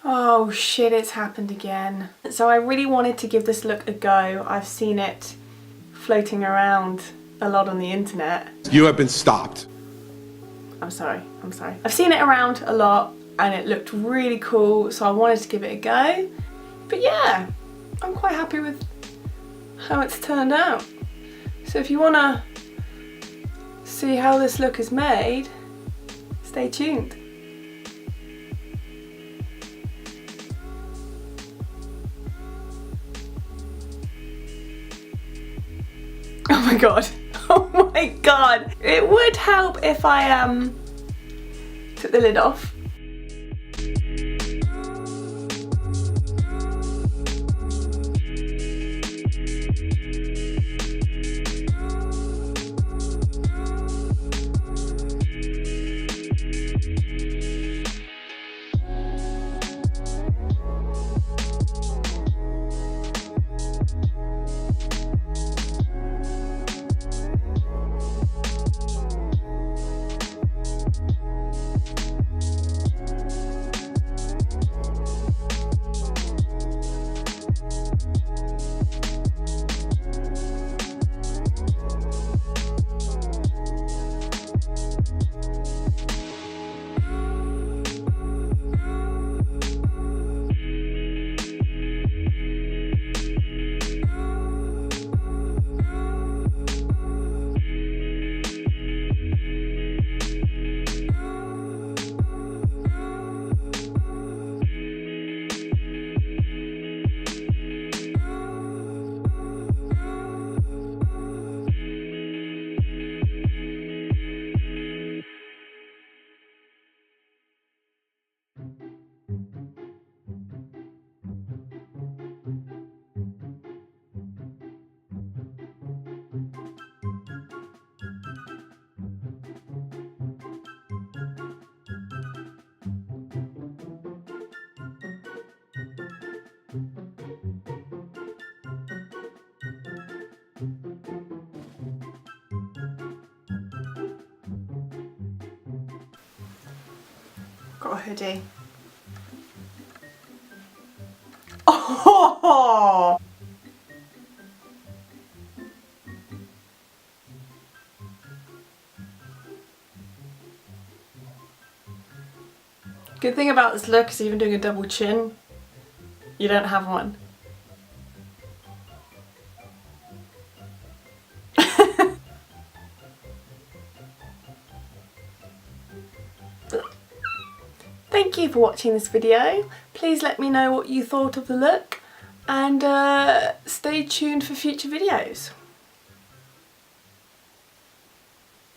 Oh shit, it's happened again. So I really wanted to give this look a go. I've seen it floating around a lot on the internet. You have been stopped. I'm sorry. I've seen it around a lot and it looked really cool, so I wanted to give it a go. But yeah, I'm quite happy with how it's turned out. So if you want to see how this look is made, stay tuned. Oh my god. Oh my god. It would help if I took the lid off. Got a hoodie. Oh! Good thing about this look is even doing a double chin, you don't have one. Thank you for watching this video. Please let me know what you thought of the look and stay tuned for future videos.